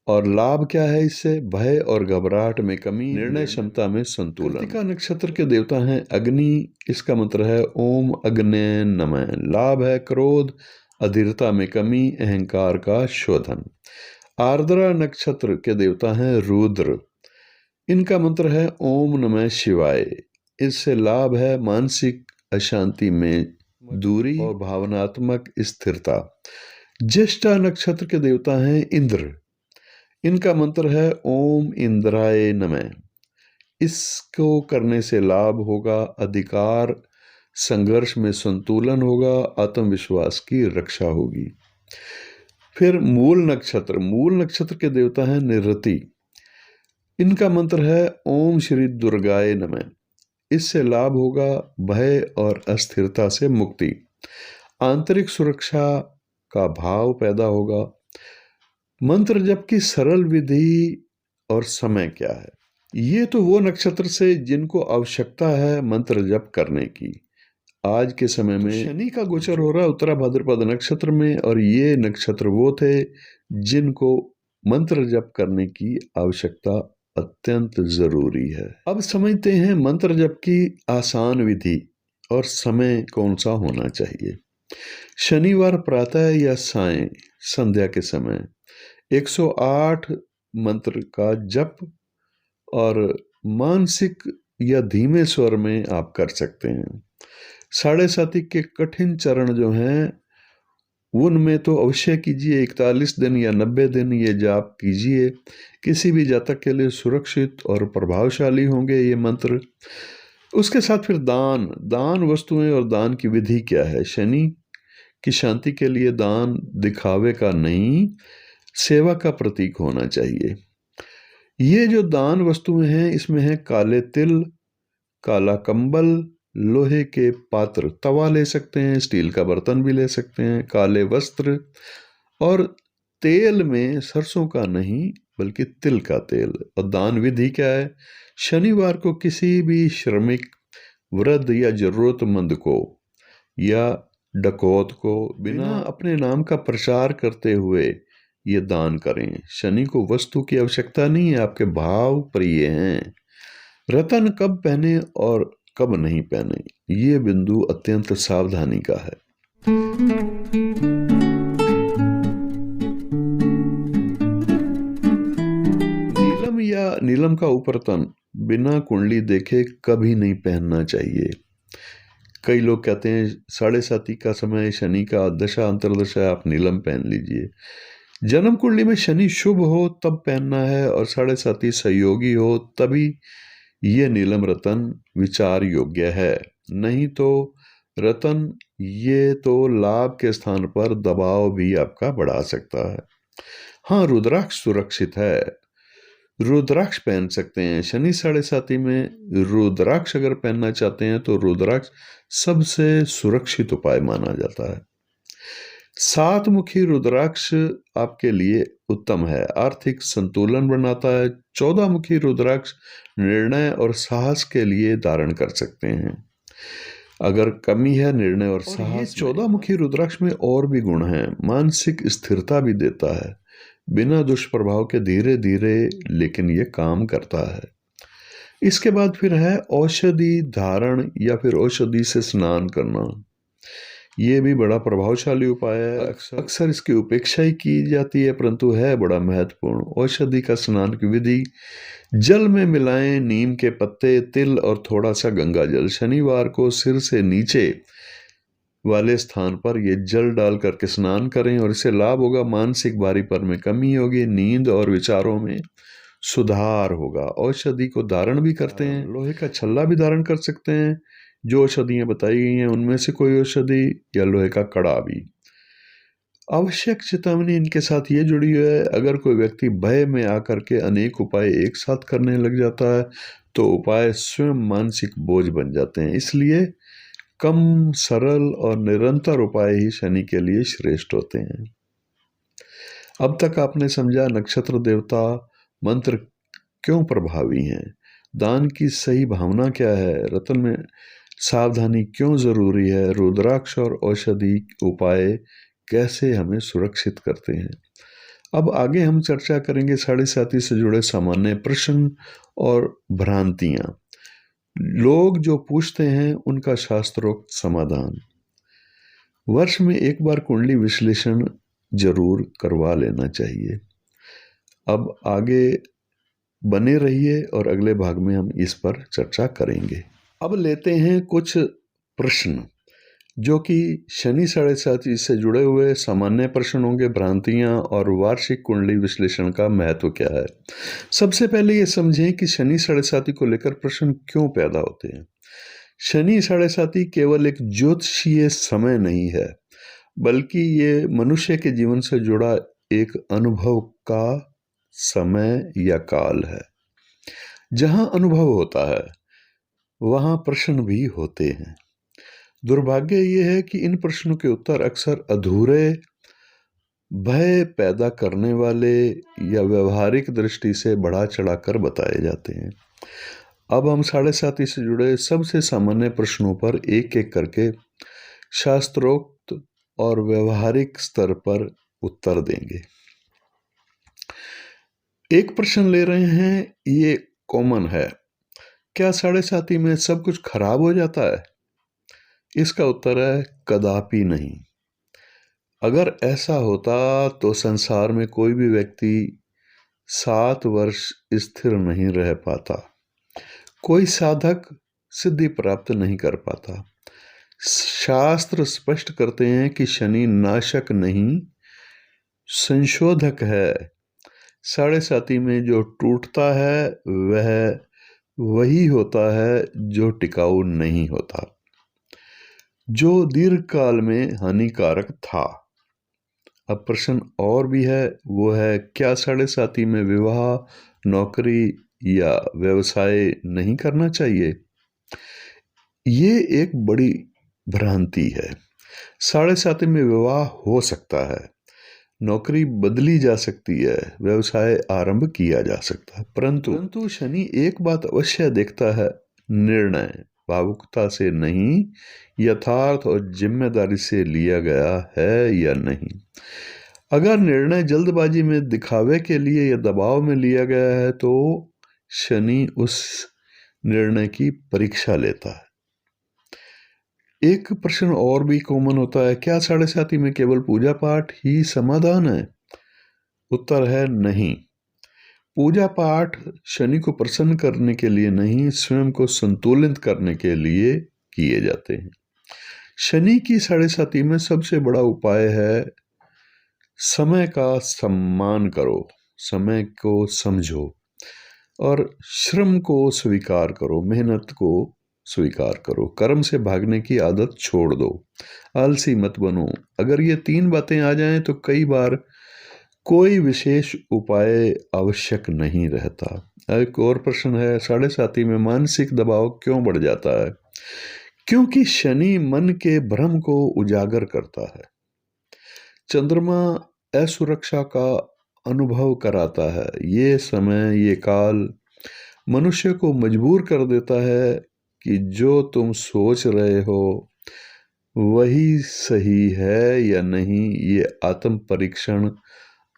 और लाभ क्या है इससे? भय और घबराहट में कमी, निर्णय क्षमता में संतुलन। कृतिका नक्षत्र के देवता हैं अग्नि। इसका मंत्र है ओम अग्ने नमः। लाभ है क्रोध, अधीरता में कमी, अहंकार का शोधन। आर्द्रा नक्षत्र के देवता हैं रुद्र। इनका मंत्र है ओम नमः शिवाय। इससे लाभ है मानसिक अशांति में दूरी और भावनात्मक स्थिरता। ज्येष्ठा नक्षत्र के देवता हैं इंद्र। इनका मंत्र है ओम इंद्राय नमः। इसको करने से लाभ होगा अधिकार, संघर्ष में संतुलन होगा, आत्मविश्वास की रक्षा होगी। फिर मूल नक्षत्र के देवता हैं निरृति। इनका मंत्र है ओम श्री दुर्गाय नमः। इससे लाभ होगा भय और अस्थिरता से मुक्ति, आंतरिक सुरक्षा का भाव पैदा होगा। मंत्र जप की सरल विधि और समय क्या है? ये तो वो नक्षत्र से जिनको आवश्यकता है मंत्र जप करने की। आज के समय में शनि का गोचर हो रहा है उत्तरा भाद्रपद नक्षत्र में, और ये नक्षत्र वो थे जिनको मंत्र जप करने की आवश्यकता अत्यंत जरूरी है। अब समझते हैं मंत्र जप की आसान विधि और समय कौन सा होना चाहिए। शनिवार प्रातः या सायं संध्या के समय 108 मंत्र का जप और मानसिक या धीमे स्वर में आप कर सकते हैं। साढ़े साती के कठिन चरण जो हैं उनमें तो अवश्य कीजिए। 41 दिन या 90 दिन ये जाप कीजिए। किसी भी जातक के लिए सुरक्षित और प्रभावशाली होंगे ये मंत्र। उसके साथ फिर दान वस्तुएं और दान की विधि क्या है। शनि की शांति के लिए दान दिखावे का नहीं, सेवा का प्रतीक होना चाहिए। ये जो दान वस्तुएं हैं इसमें है काले तिल, काला कंबल, लोहे के पात्र, तवा ले सकते हैं, स्टील का बर्तन भी ले सकते हैं, काले वस्त्र और तेल में सरसों का नहीं बल्कि तिल का तेल। और दान विधि क्या है? शनिवार को किसी भी श्रमिक, वृद्ध या जरूरतमंद को या डकौत को बिना अपने नाम का प्रचार करते हुए ये दान करें। शनि को वस्तु की आवश्यकता नहीं है, आपके भाव प्रिय हैं। रतन कब पहने और कब नहीं पहने, ये बिंदु अत्यंत सावधानी का है। नीलम या नीलम का उपरतन बिना कुंडली देखे कभी नहीं पहनना चाहिए। कई लोग कहते हैं साढ़े साती का समय शनि का दशा अंतर्दशा, आप नीलम पहन लीजिए। जन्म कुंडली में शनि शुभ हो तब पहनना है और साढ़े साती सहयोगी हो तभी ये नीलम रतन विचार योग्य है। नहीं तो रतन ये तो लाभ के स्थान पर दबाव भी आपका बढ़ा सकता है। हाँ, रुद्राक्ष सुरक्षित है, रुद्राक्ष पहन सकते हैं। शनि साढ़े साथी में रुद्राक्ष अगर पहनना चाहते हैं तो रुद्राक्ष सबसे सुरक्षित उपाय माना जाता है। 7 मुखी रुद्राक्ष आपके लिए उत्तम है, आर्थिक संतुलन बनाता है। 14 मुखी रुद्राक्ष निर्णय और साहस के लिए धारण कर सकते हैं। अगर कमी है निर्णय और साहस, 14 मुखी रुद्राक्ष में और भी गुण हैं। मानसिक स्थिरता भी देता है, बिना दुष्प्रभाव के धीरे धीरे लेकिन ये काम करता है। इसके बाद फिर है औषधि धारण या फिर औषधि से स्नान करना। ये भी बड़ा प्रभावशाली उपाय है। अक्सर इसकी उपेक्षा ही की जाती है, परंतु है बड़ा महत्वपूर्ण। औषधि का स्नान की विधि: जल में मिलाएं नीम के पत्ते, तिल और थोड़ा सा गंगा जल। शनिवार को सिर से नीचे वाले स्थान पर ये जल डाल करके स्नान करें और इससे लाभ होगा। मानसिक भारीपन में कमी होगी, नींद और विचारों में सुधार होगा। औषधि को धारण भी करते हैं, लोहे का छल्ला भी धारण कर सकते हैं। जो औषधियां बताई गई हैं उनमें से कोई औषधि या लोहे का कड़ा भी। आवश्यक चेतावनी इनके साथ ये जुड़ी है: अगर कोई व्यक्ति भय में आकर के अनेक उपाय एक साथ करने लग जाता है तो उपाय स्वयं मानसिक बोझ बन जाते हैं। इसलिए कम, सरल और निरंतर उपाय ही शनि के लिए श्रेष्ठ होते हैं। अब तक आपने समझा नक्षत्र देवता मंत्र क्यों प्रभावी हैं, दान की सही भावना क्या है, रतन में सावधानी क्यों जरूरी है, रुद्राक्ष और औषधि उपाय कैसे हमें सुरक्षित करते हैं। अब आगे हम चर्चा करेंगे साढ़े साथी से जुड़े सामान्य प्रश्न और भ्रांतियां। लोग जो पूछते हैं उनका शास्त्रोक्त समाधान। वर्ष में एक बार कुंडली विश्लेषण जरूर करवा लेना चाहिए। अब आगे बने रहिए और अगले भाग में हम इस पर चर्चा करेंगे। अब लेते हैं कुछ प्रश्न जो कि शनि साढ़े साथी से जुड़े हुए सामान्य प्रश्न होंगे, भ्रांतियां और वार्षिक कुंडली विश्लेषण का महत्व क्या है। सबसे पहले ये समझें कि शनि साढ़े साथी को लेकर प्रश्न क्यों पैदा होते हैं। शनि साढ़े साथी केवल एक ज्योतिषीय समय नहीं है, बल्कि ये मनुष्य के जीवन से जुड़ा एक अनुभव का समय या काल है। जहां अनुभव होता है वहां प्रश्न भी होते हैं। दुर्भाग्य ये है कि इन प्रश्नों के उत्तर अक्सर अधूरे, भय पैदा करने वाले या व्यवहारिक दृष्टि से बढ़ा चढ़ाकर बताए जाते हैं। अब हम साढ़े साथी से जुड़े सबसे सामान्य प्रश्नों पर एक एक करके शास्त्रोक्त और व्यवहारिक स्तर पर उत्तर देंगे। एक प्रश्न ले रहे हैं, ये कॉमन है: क्या साढ़े साथी में सब कुछ खराब हो जाता है? इसका उत्तर है कदापि नहीं। अगर ऐसा होता तो संसार में कोई भी व्यक्ति 7 वर्ष स्थिर नहीं रह पाता, कोई साधक सिद्धि प्राप्त नहीं कर पाता। शास्त्र स्पष्ट करते हैं कि शनि नाशक नहीं, संशोधक है। साढ़े साथी में जो टूटता है वह वही होता है जो टिकाऊ नहीं होता, जो दीर्घकाल में हानिकारक था। अब प्रश्न और भी है, वो है: क्या साढ़े साथी में विवाह, नौकरी या व्यवसाय नहीं करना चाहिए? ये एक बड़ी भ्रांति है। साढ़े साथी में विवाह हो सकता है, नौकरी बदली जा सकती है, व्यवसाय आरंभ किया जा सकता है, परंतु शनि एक बात अवश्य देखता है: निर्णय भावुकता से नहीं, यथार्थ और जिम्मेदारी से लिया गया है या नहीं। अगर निर्णय जल्दबाजी में, दिखावे के लिए या दबाव में लिया गया है तो शनि उस निर्णय की परीक्षा लेता है। एक प्रश्न और भी कॉमन होता है: क्या साढ़े साथी में केवल पूजा पाठ ही समाधान है? उत्तर है नहीं। पूजा पाठ शनि को प्रसन्न करने के लिए नहीं, स्वयं को संतुलित करने के लिए किए जाते हैं। शनि की साढ़े साथी में सबसे बड़ा उपाय है समय का सम्मान करो, समय को समझो और श्रम को स्वीकार करो, मेहनत को स्वीकार करो, कर्म से भागने की आदत छोड़ दो, आलसी मत बनो। अगर ये 3 बातें आ जाएं तो कई बार कोई विशेष उपाय आवश्यक नहीं रहता। एक और प्रश्न है, 7.5 में मानसिक दबाव क्यों बढ़ जाता है? क्योंकि शनि मन के भ्रम को उजागर करता है। चंद्रमा असुरक्षा का अनुभव कराता है। ये समय, ये काल मनुष्य को मजबूर कर देता है कि जो तुम सोच रहे हो वही सही है या नहीं, ये आत्म परीक्षण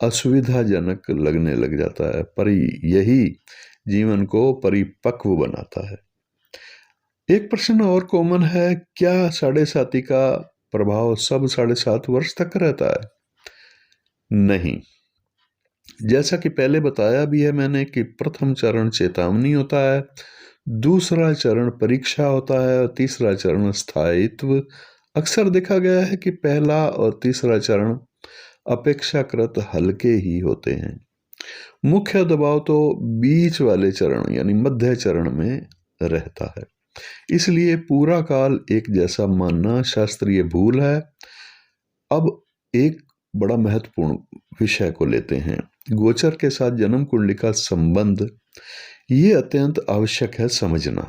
असुविधाजनक लगने लग जाता है, पर यही जीवन को परिपक्व बनाता है। एक प्रश्न और कॉमन है, क्या 7.5 का प्रभाव सब 7.5 वर्ष तक रहता है? नहीं। जैसा कि पहले बताया भी है मैंने कि प्रथम चरण चेतावनी होता है, दूसरा चरण परीक्षा होता है और तीसरा चरण स्थायित्व। अक्सर देखा गया है कि पहला और तीसरा चरण अपेक्षाकृत हल्के ही होते हैं। मुख्य दबाव तो बीच वाले चरण यानी मध्य चरण में रहता है। इसलिए पूरा काल एक जैसा मानना शास्त्रीय भूल है। अब एक बड़ा महत्वपूर्ण विषय को लेते हैं, गोचर के साथ जन्म कुंडली का संबंध। ये अत्यंत आवश्यक है समझना।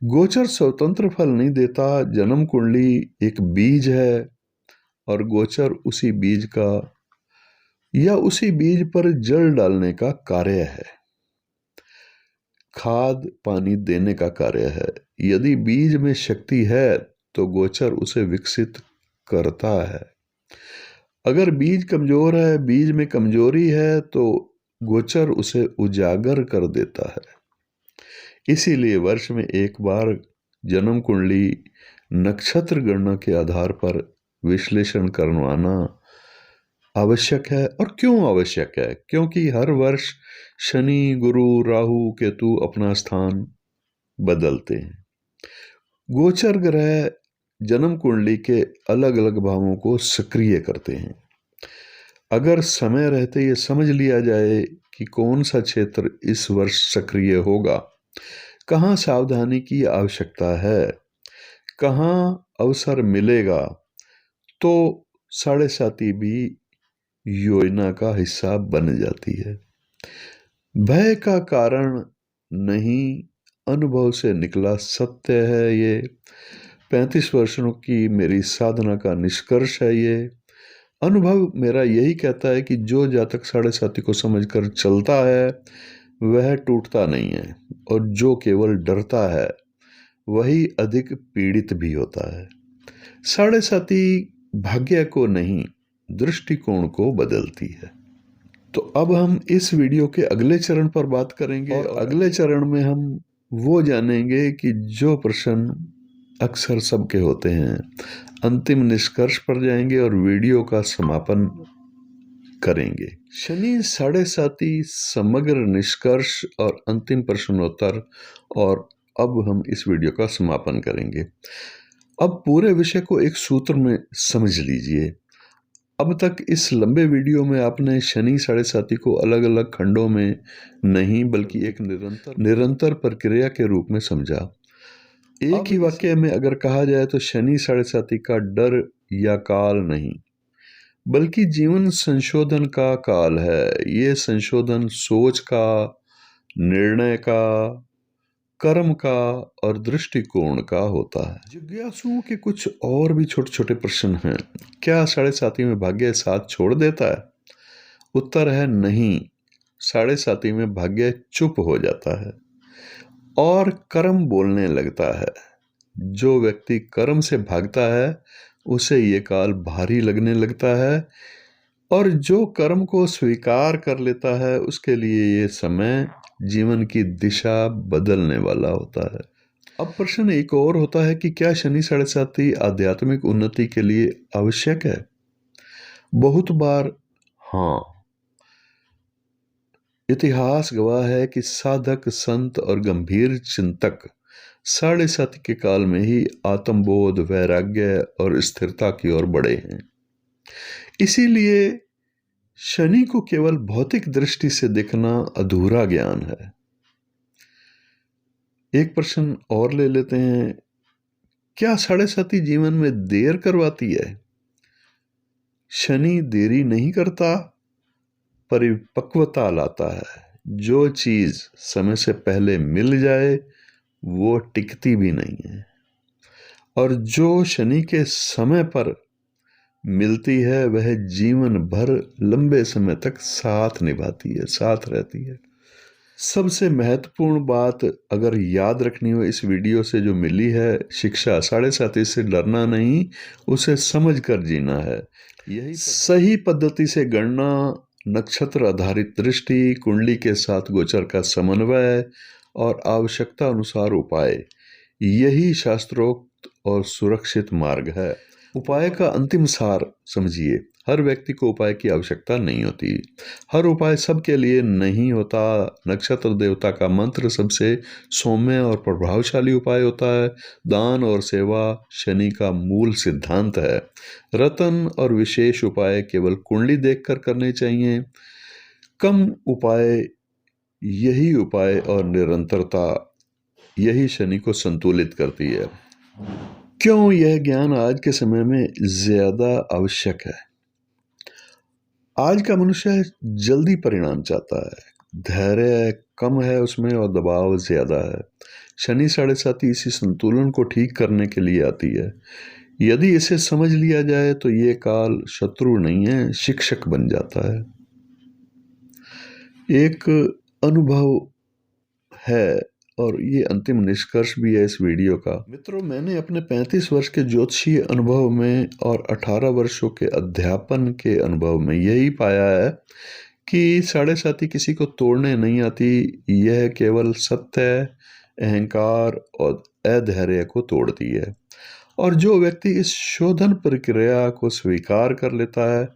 गोचर स्वतंत्र फल नहीं देता। जन्म कुंडली एक बीज है और गोचर उसी बीज का या उसी बीज पर जल डालने का कार्य है, खाद पानी देने का कार्य है। यदि बीज में शक्ति है तो गोचर उसे विकसित करता है। अगर बीज कमजोर है, बीज में कमजोरी है, तो गोचर उसे उजागर कर देता है। इसीलिए वर्ष में एक बार जन्म कुंडली नक्षत्र गणना के आधार पर विश्लेषण करवाना आवश्यक है। और क्यों आवश्यक है? क्योंकि हर वर्ष शनि, गुरु, राहु, केतु अपना स्थान बदलते हैं। गोचर ग्रह जन्म कुंडली के अलग अलग भावों को सक्रिय करते हैं। अगर समय रहते ये समझ लिया जाए कि कौन सा क्षेत्र इस वर्ष सक्रिय होगा, कहाँ सावधानी की आवश्यकता है, कहाँ अवसर मिलेगा, तो 7.5 भी योजना का हिस्सा बन जाती है। भय का कारण नहीं, अनुभव से निकला सत्य है ये। 35 वर्षों की मेरी साधना का निष्कर्ष है ये। अनुभव मेरा यही कहता है कि जो जातक 7.5 को समझकर चलता है वह टूटता नहीं है, और जो केवल डरता है वही अधिक पीड़ित भी होता है। 7.5 भाग्य को नहीं, दृष्टिकोण को बदलती है। तो अब हम इस वीडियो के अगले चरण पर बात करेंगे, और अगले चरण में हम वो जानेंगे कि जो प्रश्न अक्सर सबके होते हैं। अंतिम निष्कर्ष पर जाएंगे और वीडियो का समापन करेंगे। शनि 7.5 समग्र निष्कर्ष और अंतिम प्रश्नोत्तर, और अब हम इस वीडियो का समापन करेंगे। अब पूरे विषय को एक सूत्र में समझ लीजिए। अब तक इस लंबे वीडियो में आपने शनि 7.5 को अलग अलग खंडों में नहीं, बल्कि एक निरंतर प्रक्रिया के रूप में समझा। एक ही वाक्य में अगर कहा जाए तो शनि 7.5 का डर या काल नहीं, बल्कि जीवन संशोधन का काल है। ये संशोधन सोच का, निर्णय का, कर्म का और दृष्टिकोण का होता है। जिज्ञासुओं के कुछ और भी छोटे छोटे प्रश्न हैं। क्या 7.5 में भाग्य साथ छोड़ देता है? उत्तर है नहीं। 7.5 में भाग्य चुप हो जाता है और कर्म बोलने लगता है। जो व्यक्ति कर्म से भागता है उसे ये काल भारी लगने लगता है, और जो कर्म को स्वीकार कर लेता है उसके लिए ये समय जीवन की दिशा बदलने वाला होता है। अब प्रश्न एक और होता है कि क्या शनि 7.5 आध्यात्मिक उन्नति के लिए आवश्यक है? बहुत बार हाँ। इतिहास गवाह है कि साधक, संत और गंभीर चिंतक 7.5 के काल में ही आत्मबोध, वैराग्य और स्थिरता की ओर बढ़े हैं। इसीलिए शनि को केवल भौतिक दृष्टि से देखना अधूरा ज्ञान है। एक प्रश्न और ले लेते हैं, क्या साढ़े साथी जीवन में देर करवाती है? शनि देरी नहीं करता, परिपक्वता लाता है। जो चीज समय से पहले मिल जाए वो टिकती भी नहीं है, और जो शनि के समय पर मिलती है वह जीवन भर लंबे समय तक साथ निभाती है, साथ रहती है। सबसे महत्वपूर्ण बात अगर याद रखनी हो इस वीडियो से जो मिली है शिक्षा, साढ़े साथी से डरना नहीं, उसे समझ कर जीना है। यही सही पद्धति से गणना, नक्षत्र आधारित दृष्टि, कुंडली के साथ गोचर का समन्वय और आवश्यकता अनुसार उपाय, यही शास्त्रोक्त और सुरक्षित मार्ग है। उपाय का अंतिम सार समझिए, हर व्यक्ति को उपाय की आवश्यकता नहीं होती, हर उपाय सबके लिए नहीं होता। नक्षत्र देवता का मंत्र सबसे सौम्य और प्रभावशाली उपाय होता है। दान और सेवा शनि का मूल सिद्धांत है। रतन और विशेष उपाय केवल कुंडली देखकर करने चाहिए। कम उपाय, यही उपाय और निरंतरता, यही शनि को संतुलित करती है। क्यों यह ज्ञान आज के समय में ज्यादा आवश्यक है? आज का मनुष्य जल्दी परिणाम चाहता है, धैर्य कम है उसमें और दबाव ज्यादा है। शनि साढ़े साथी इसी संतुलन को ठीक करने के लिए आती है। यदि इसे समझ लिया जाए तो ये काल शत्रु नहीं है, शिक्षक बन जाता है। एक अनुभव है और ये अंतिम निष्कर्ष भी है इस वीडियो का। मित्रों, मैंने अपने 35 वर्ष के ज्योतिषीय अनुभव में और 18 वर्षों के अध्यापन के अनुभव में यही पाया है कि साढ़े साथी किसी को तोड़ने नहीं आती, यह केवल सत्य, अहंकार और अधैर्य को तोड़ती है। और जो व्यक्ति इस शोधन प्रक्रिया को स्वीकार कर लेता है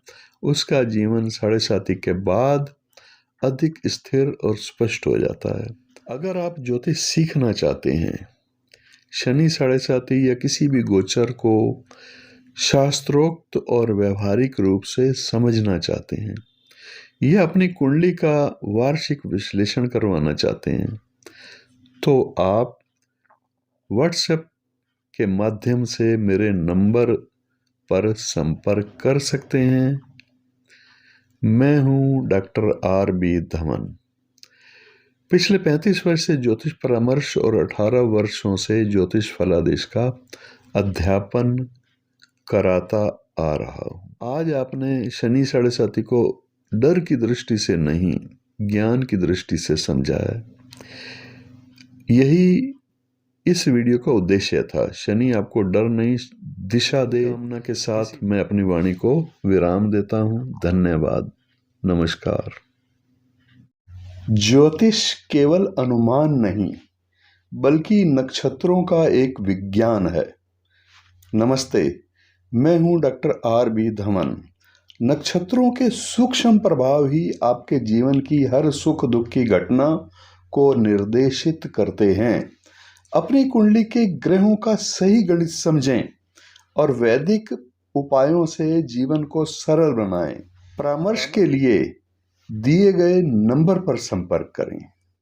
उसका जीवन साढ़े साथी के बाद अधिक स्थिर और स्पष्ट हो जाता है। अगर आप ज्योतिष सीखना चाहते हैं, शनि साढ़े साथी या किसी भी गोचर को शास्त्रोक्त और व्यवहारिक रूप से समझना चाहते हैं, यह अपनी कुंडली का वार्षिक विश्लेषण करवाना चाहते हैं, तो आप व्हाट्सएप के माध्यम से मेरे नंबर पर संपर्क कर सकते हैं। मैं हूं डॉक्टर R.B. धवन। पिछले 35 वर्ष से ज्योतिष परामर्श और 18 वर्षों से ज्योतिष फलादेश का अध्यापन कराता आ रहा हूं। आज आपने शनि साढ़े साथी को डर की दृष्टि से नहीं, ज्ञान की दृष्टि से समझा है। यही इस वीडियो का उद्देश्य था। शनि आपको डर नहीं, दिशा दे। कामना के साथ मैं अपनी वाणी को विराम देता हूं। धन्यवाद। नमस्कार। ज्योतिष केवल अनुमान नहीं बल्कि नक्षत्रों का एक विज्ञान है। नमस्ते, मैं हूं डॉक्टर R.B. धवन। नक्षत्रों के सूक्ष्म प्रभाव ही आपके जीवन की हर सुख दुख की घटना को निर्देशित करते हैं। अपनी कुंडली के ग्रहों का सही गणित समझें और वैदिक उपायों से जीवन को सरल बनाएं। परामर्श के लिए दिए गए नंबर पर संपर्क करें।